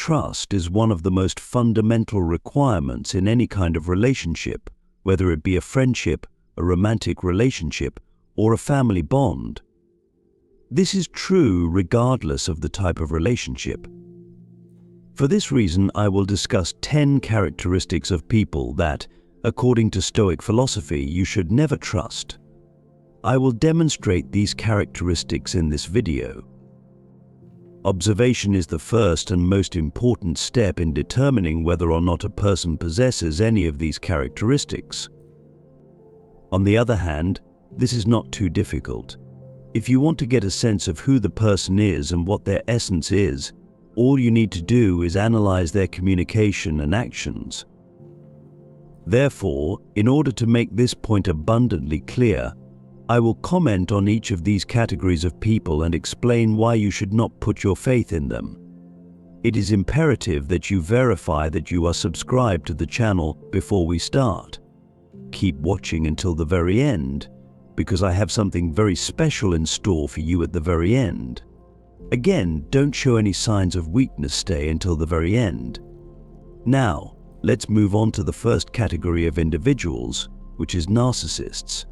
Trust is one of the most fundamental requirements in any kind of relationship, whether it be a friendship, a romantic relationship, or a family bond. This is true regardless of the type of relationship. For this reason, I will discuss 10 characteristics of people that, according to Stoic philosophy, you should never trust. I will demonstrate these characteristics in this video. Observation is the first and most important step in determining whether or not a person possesses any of these characteristics. On the other hand, this is not too difficult. If you want to get a sense of who the person is and what their essence is, all you need to do is analyze their communication and actions. Therefore, in order to make this point abundantly clear, I will comment on each of these categories of people and explain why you should not put your faith in them. It is imperative that you verify that you are subscribed to the channel before we start. Keep watching until the very end, because I have something very special in store for you at the very end. Again, don't show any signs of weakness, stay until the very end. Now, let's move on to the first category of individuals, which is narcissists.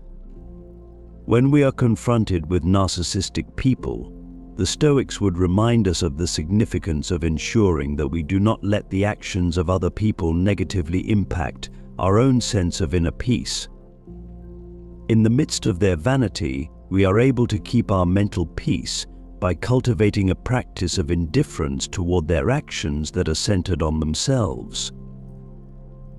When we are confronted with narcissistic people, the Stoics would remind us of the significance of ensuring that we do not let the actions of other people negatively impact our own sense of inner peace. In the midst of their vanity, we are able to keep our mental peace by cultivating a practice of indifference toward their actions that are centered on themselves.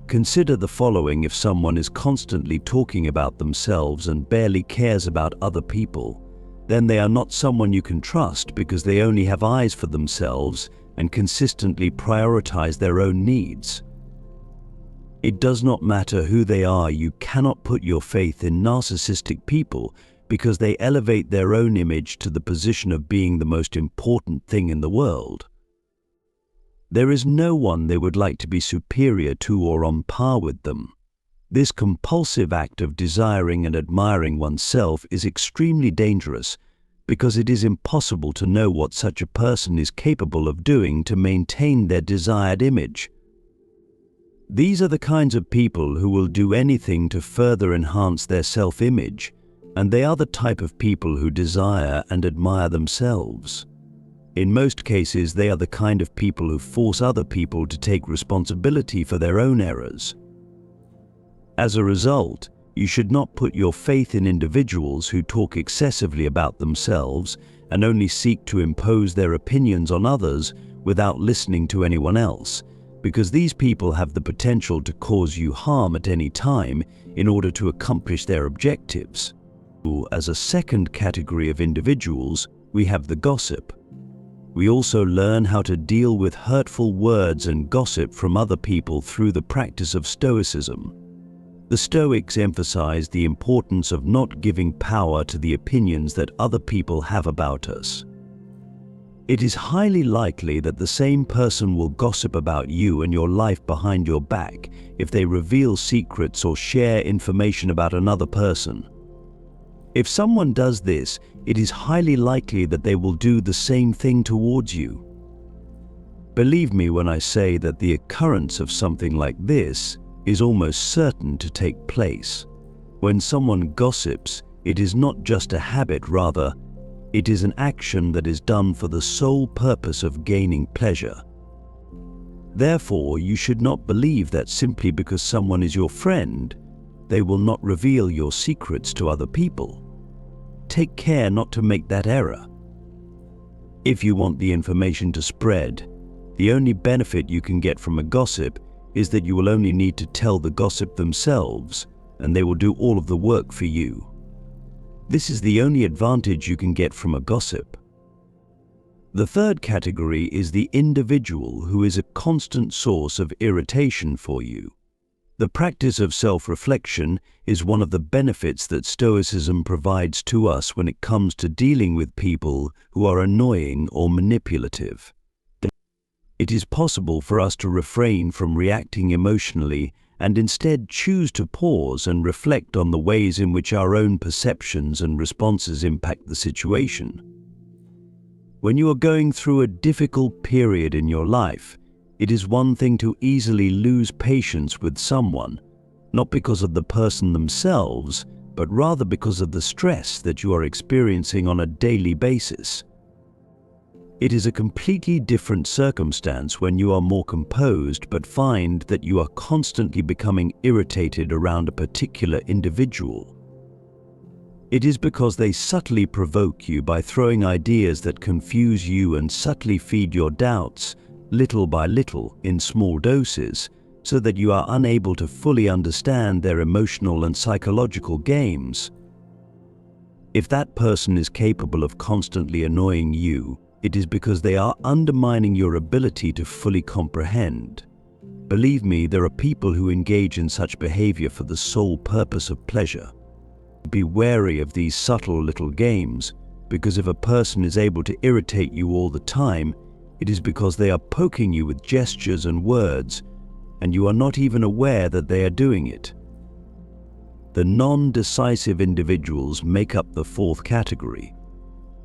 Consider the following: if someone is constantly talking about themselves and barely cares about other people, then they are not someone you can trust, because they only have eyes for themselves and consistently prioritize their own needs. It does not matter who they are, you cannot put your faith in narcissistic people because they elevate their own image to the position of being the most important thing in the world. There is no one they would like to be superior to or on par with them. This compulsive act of desiring and admiring oneself is extremely dangerous because it is impossible to know what such a person is capable of doing to maintain their desired image. These are the kinds of people who will do anything to further enhance their self-image, and they are the type of people who desire and admire themselves. In most cases, they are the kind of people who force other people to take responsibility for their own errors. As a result, you should not put your faith in individuals who talk excessively about themselves and only seek to impose their opinions on others without listening to anyone else, because these people have the potential to cause you harm at any time in order to accomplish their objectives. As a second category of individuals, we have the gossip. We also learn how to deal with hurtful words and gossip from other people through the practice of Stoicism. The Stoics emphasize the importance of not giving power to the opinions that other people have about us. It is highly likely that the same person will gossip about you and your life behind your back if they reveal secrets or share information about another person. If someone does this, it is highly likely that they will do the same thing towards you. Believe me when I say that the occurrence of something like this is almost certain to take place. When someone gossips, it is not just a habit, rather, it is an action that is done for the sole purpose of gaining pleasure. Therefore, you should not believe that simply because someone is your friend, they will not reveal your secrets to other people. Take care not to make that error. If you want the information to spread, the only benefit you can get from a gossip is that you will only need to tell the gossip themselves, and they will do all of the work for you. This is the only advantage you can get from a gossip. The third category is the individual who is a constant source of irritation for you. The practice of self-reflection is one of the benefits that Stoicism provides to us when it comes to dealing with people who are annoying or manipulative. It is possible for us to refrain from reacting emotionally and instead choose to pause and reflect on the ways in which our own perceptions and responses impact the situation. When you are going through a difficult period in your life, It is one thing to easily lose patience with someone, not because of the person themselves, but rather because of the stress that you are experiencing on a daily basis. It is a completely different circumstance when you are more composed but find that you are constantly becoming irritated around a particular individual. It is because they subtly provoke you by throwing ideas that confuse you and subtly feed your doubts, little by little, in small doses, so that you are unable to fully understand their emotional and psychological games. If that person is capable of constantly annoying you, it is because they are undermining your ability to fully comprehend. Believe me, there are people who engage in such behavior for the sole purpose of pleasure. Be wary of these subtle little games, because if a person is able to irritate you all the time, it is because they are poking you with gestures and words, and you are not even aware that they are doing it. The non-decisive individuals make up the fourth category.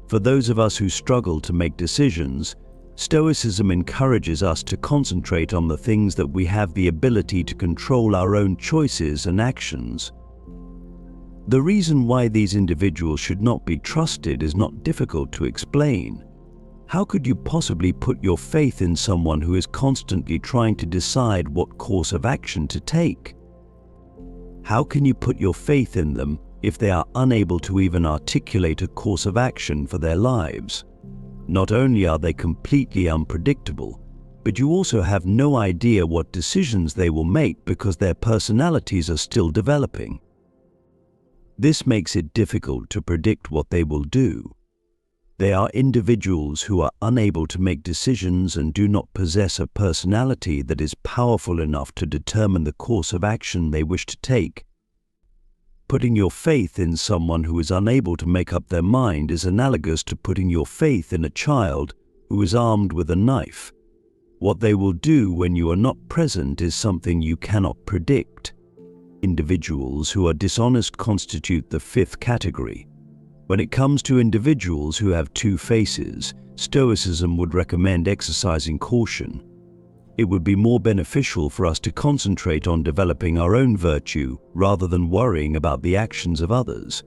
For those of us who struggle to make decisions, Stoicism encourages us to concentrate on the things that we have the ability to control our own choices and actions. The reason why these individuals should not be trusted is not difficult to explain. How could you possibly put your faith in someone who is constantly trying to decide what course of action to take? How can you put your faith in them if they are unable to even articulate a course of action for their lives? Not only are they completely unpredictable, but you also have no idea what decisions they will make because their personalities are still developing. This makes it difficult to predict what they will do. They are individuals who are unable to make decisions and do not possess a personality that is powerful enough to determine the course of action they wish to take. Putting your faith in someone who is unable to make up their mind is analogous to putting your faith in a child who is armed with a knife. What they will do when you are not present is something you cannot predict. Individuals who are dishonest constitute the fifth category. When it comes to individuals who have two faces, Stoicism would recommend exercising caution. It would be more beneficial for us to concentrate on developing our own virtue rather than worrying about the actions of others.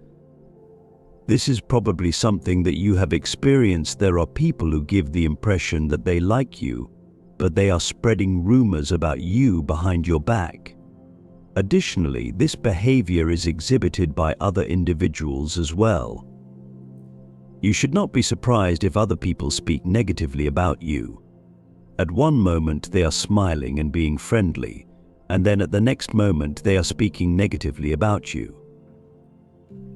This is probably something that you have experienced. There are people who give the impression that they like you, but they are spreading rumors about you behind your back. Additionally, this behavior is exhibited by other individuals as well. You should not be surprised if other people speak negatively about you. At one moment they are smiling and being friendly, and then at the next moment they are speaking negatively about you.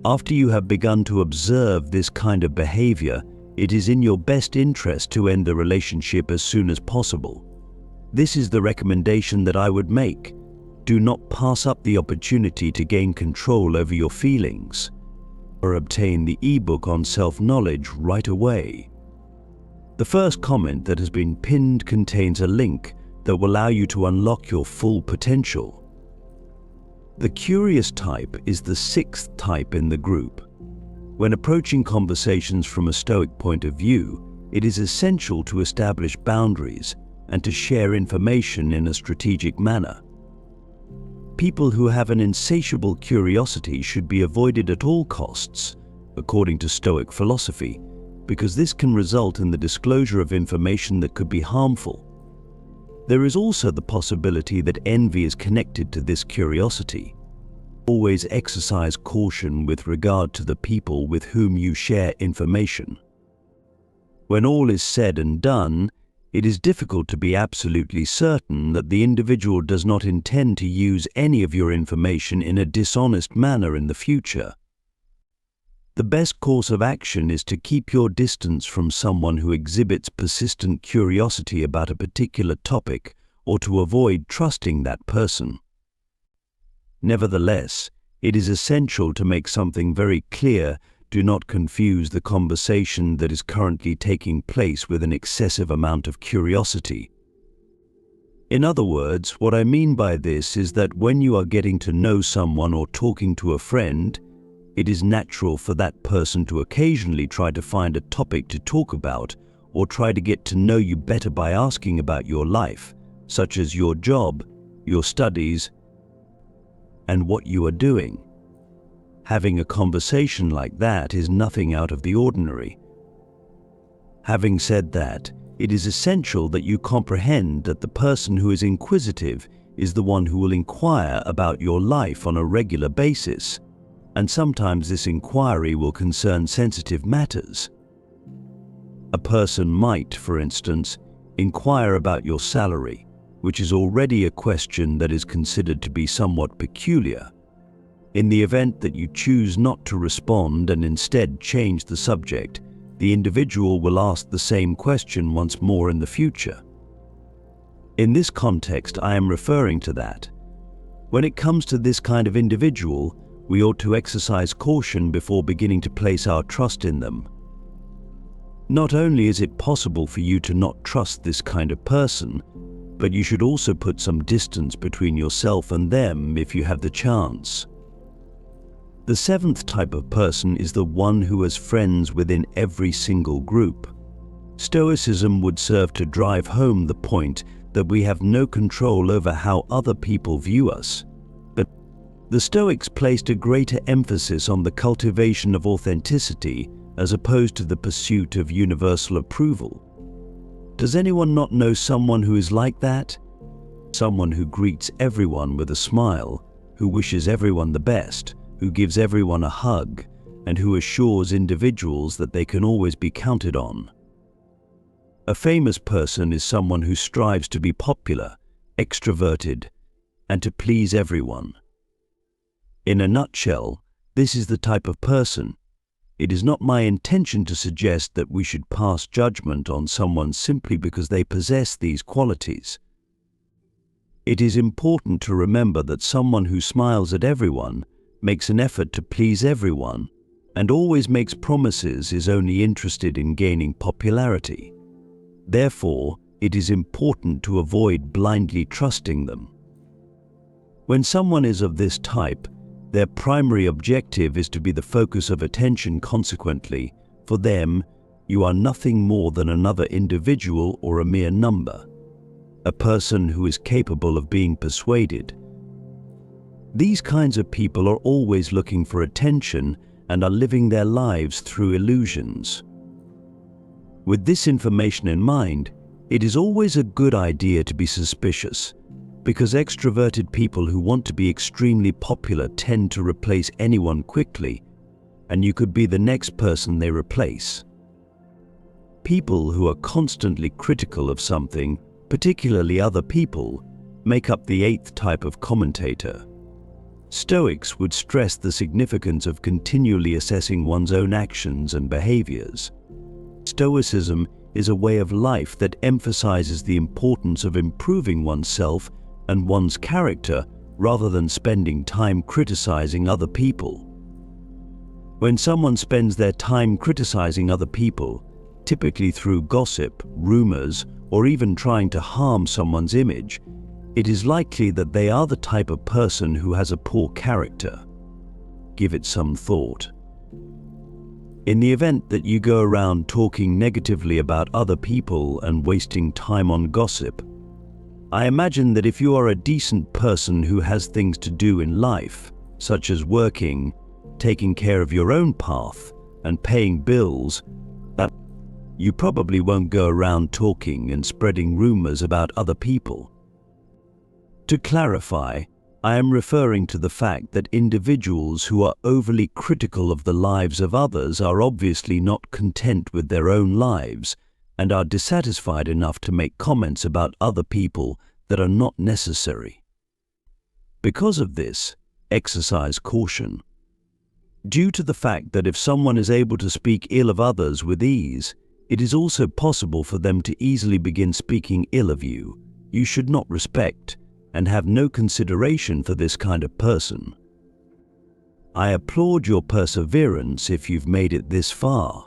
After you have begun to observe this kind of behavior, it is in your best interest to end the relationship as soon as possible. This is the recommendation that I would make. Do not pass up the opportunity to gain control over your feelings, or obtain the ebook on self-knowledge right away. The first comment that has been pinned contains a link that will allow you to unlock your full potential. The curious type is the sixth type in the group. When approaching conversations from a Stoic point of view, it is essential to establish boundaries and to share information in a strategic manner. People who have an insatiable curiosity should be avoided at all costs, according to Stoic philosophy, because this can result in the disclosure of information that could be harmful. There is also the possibility that envy is connected to this curiosity. Always exercise caution with regard to the people with whom you share information. When all is said and done, it is difficult to be absolutely certain that the individual does not intend to use any of your information in a dishonest manner in the future. The best course of action is to keep your distance from someone who exhibits persistent curiosity about a particular topic, or to avoid trusting that person. Nevertheless, it is essential to make something very clear. Do not confuse the conversation that is currently taking place with an excessive amount of curiosity. In other words, what I mean by this is that when you are getting to know someone or talking to a friend, it is natural for that person to occasionally try to find a topic to talk about or try to get to know you better by asking about your life, such as your job, your studies, and what you are doing. Having a conversation like that is nothing out of the ordinary. Having said that, it is essential that you comprehend that the person who is inquisitive is the one who will inquire about your life on a regular basis, and sometimes this inquiry will concern sensitive matters. A person might, for instance, inquire about your salary, which is already a question that is considered to be somewhat peculiar. In the event that you choose not to respond and instead change the subject, the individual will ask the same question once more in the future. In this context, I am referring to that. When it comes to this kind of individual, we ought to exercise caution before beginning to place our trust in them. Not only is it possible for you to not trust this kind of person, but you should also put some distance between yourself and them if you have the chance. The seventh type of person is the one who has friends within every single group. Stoicism would serve to drive home the point that we have no control over how other people view us. But the Stoics placed a greater emphasis on the cultivation of authenticity as opposed to the pursuit of universal approval. Does anyone not know someone who is like that? Someone who greets everyone with a smile, who wishes everyone the best, who gives everyone a hug, and who assures individuals that they can always be counted on. A famous person is someone who strives to be popular, extroverted, and to please everyone. In a nutshell, this is the type of person. It is not my intention to suggest that we should pass judgment on someone simply because they possess these qualities. It is important to remember that someone who smiles at everyone, makes an effort to please everyone, and always makes promises is only interested in gaining popularity. Therefore, it is important to avoid blindly trusting them. When someone is of this type, their primary objective is to be the focus of attention. Consequently, for them, you are nothing more than another individual or a mere number, a person who is capable of being persuaded. These kinds of people are always looking for attention and are living their lives through illusions. With this information in mind, it is always a good idea to be suspicious, because extroverted people who want to be extremely popular tend to replace anyone quickly, and you could be the next person they replace. People who are constantly critical of something, particularly other people, make up the eighth type of commentator. Stoics would stress the significance of continually assessing one's own actions and behaviors. Stoicism is a way of life that emphasizes the importance of improving oneself and one's character rather than spending time criticizing other people. When someone spends their time criticizing other people, typically through gossip, rumors, or even trying to harm someone's image, it is likely that they are the type of person who has a poor character. Give it some thought. In the event that you go around talking negatively about other people and wasting time on gossip, I imagine that if you are a decent person who has things to do in life, such as working, taking care of your own path, and paying bills, that you probably won't go around talking and spreading rumors about other people. To clarify, I am referring to the fact that individuals who are overly critical of the lives of others are obviously not content with their own lives and are dissatisfied enough to make comments about other people that are not necessary. Because of this, exercise caution. Due to the fact that if someone is able to speak ill of others with ease, it is also possible for them to easily begin speaking ill of you. You should not respect and have no consideration for this kind of person. I applaud your perseverance if you've made it this far.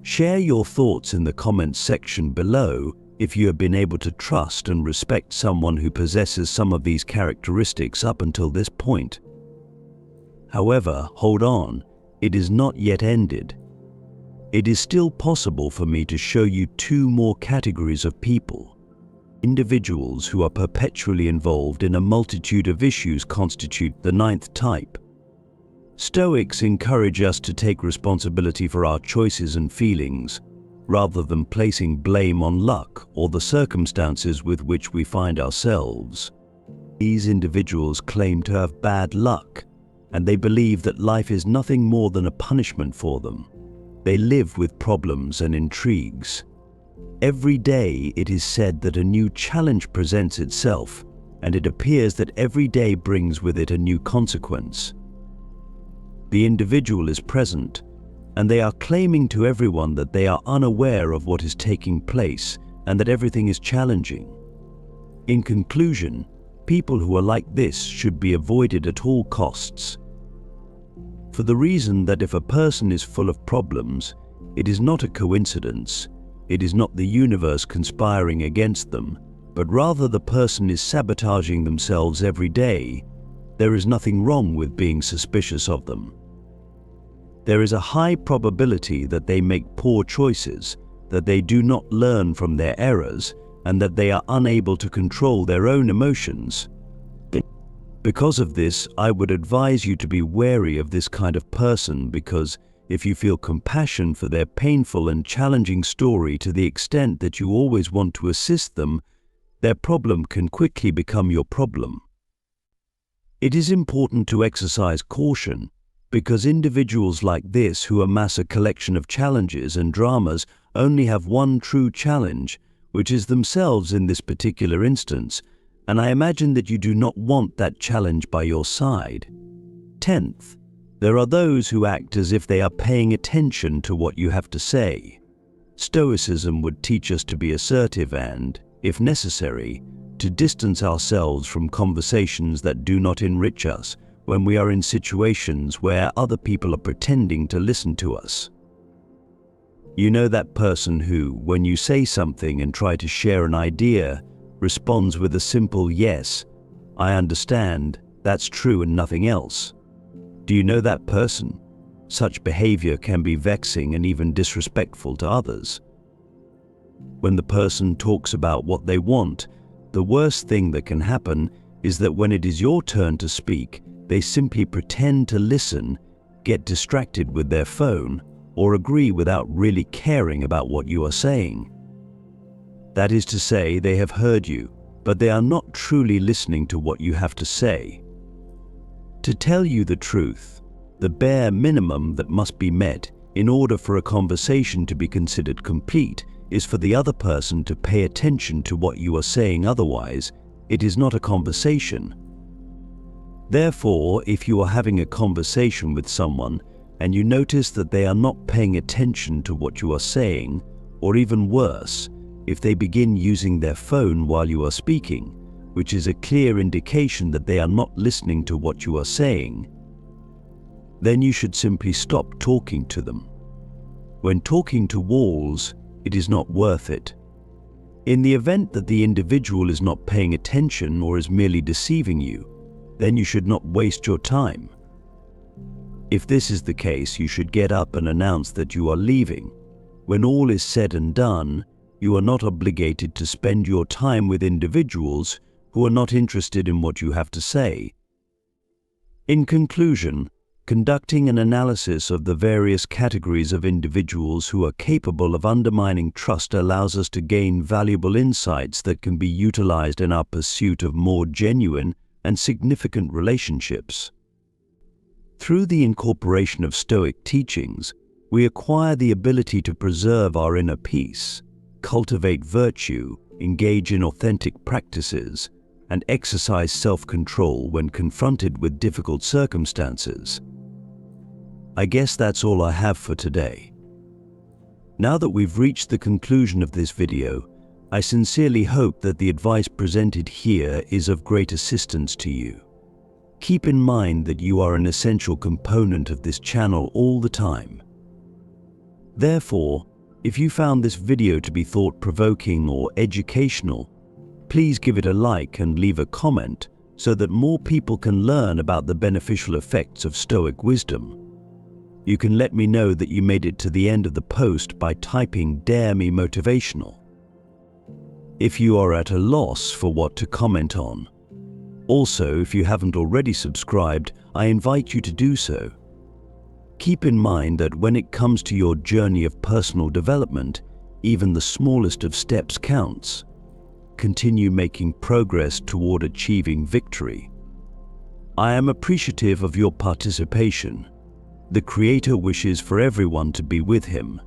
Share your thoughts in the comments section below if you have been able to trust and respect someone who possesses some of these characteristics up until this point. However, hold on, it is not yet ended. It is still possible for me to show you two more categories of people. Individuals who are perpetually involved in a multitude of issues constitute the ninth type. Stoics encourage us to take responsibility for our choices and feelings, rather than placing blame on luck or the circumstances with which we find ourselves. These individuals claim to have bad luck, and they believe that life is nothing more than a punishment for them. They live with problems and intrigues. Every day it is said that a new challenge presents itself, and it appears that every day brings with it a new consequence. The individual is present, and they are claiming to everyone that they are unaware of what is taking place and that everything is challenging. In conclusion, people who are like this should be avoided at all costs. For the reason that if a person is full of problems, it is not a coincidence, it is not the universe conspiring against them, but rather the person is sabotaging themselves every day. There is nothing wrong with being suspicious of them. There is a high probability that they make poor choices, that they do not learn from their errors, and that they are unable to control their own emotions. Because of this, I would advise you to be wary of this kind of person, because if you feel compassion for their painful and challenging story to the extent that you always want to assist them, their problem can quickly become your problem. It is important to exercise caution, because individuals like this who amass a collection of challenges and dramas only have one true challenge, which is themselves in this particular instance, and I imagine that you do not want that challenge by your side. 10th, there are those who act as if they are paying attention to what you have to say. Stoicism would teach us to be assertive and, if necessary, to distance ourselves from conversations that do not enrich us when we are in situations where other people are pretending to listen to us. You know that person who, when you say something and try to share an idea, responds with a simple yes, I understand, that's true and nothing else. Do you know that person? Such behavior can be vexing and even disrespectful to others. When the person talks about what they want, the worst thing that can happen is that when it is your turn to speak, they simply pretend to listen, get distracted with their phone, or agree without really caring about what you are saying. That is to say, they have heard you, but they are not truly listening to what you have to say. To tell you the truth, the bare minimum that must be met in order for a conversation to be considered complete is for the other person to pay attention to what you are saying. Otherwise, it is not a conversation. Therefore, if you are having a conversation with someone and you notice that they are not paying attention to what you are saying, or even worse, if they begin using their phone while you are speaking, which is a clear indication that they are not listening to what you are saying, then you should simply stop talking to them. When talking to walls, it is not worth it. In the event that the individual is not paying attention or is merely deceiving you, then you should not waste your time. If this is the case, you should get up and announce that you are leaving. When all is said and done, you are not obligated to spend your time with individuals who are not interested in what you have to say. In conclusion, conducting an analysis of the various categories of individuals who are capable of undermining trust allows us to gain valuable insights that can be utilized in our pursuit of more genuine and significant relationships. Through the incorporation of Stoic teachings, we acquire the ability to preserve our inner peace, cultivate virtue, engage in authentic practices, and exercise self-control when confronted with difficult circumstances. I guess that's all I have for today. Now that we've reached the conclusion of this video, I sincerely hope that the advice presented here is of great assistance to you. Keep in mind that you are an essential component of this channel all the time. Therefore, if you found this video to be thought-provoking or educational, please give it a like and leave a comment so that more people can learn about the beneficial effects of Stoic wisdom. You can let me know that you made it to the end of the post by typing "Dare Me Motivational." if you are at a loss for what to comment on. Also, if you haven't already subscribed, I invite you to do so. Keep in mind that when it comes to your journey of personal development, even the smallest of steps counts. Continue making progress toward achieving victory. I am appreciative of your participation. The Creator wishes for everyone to be with Him.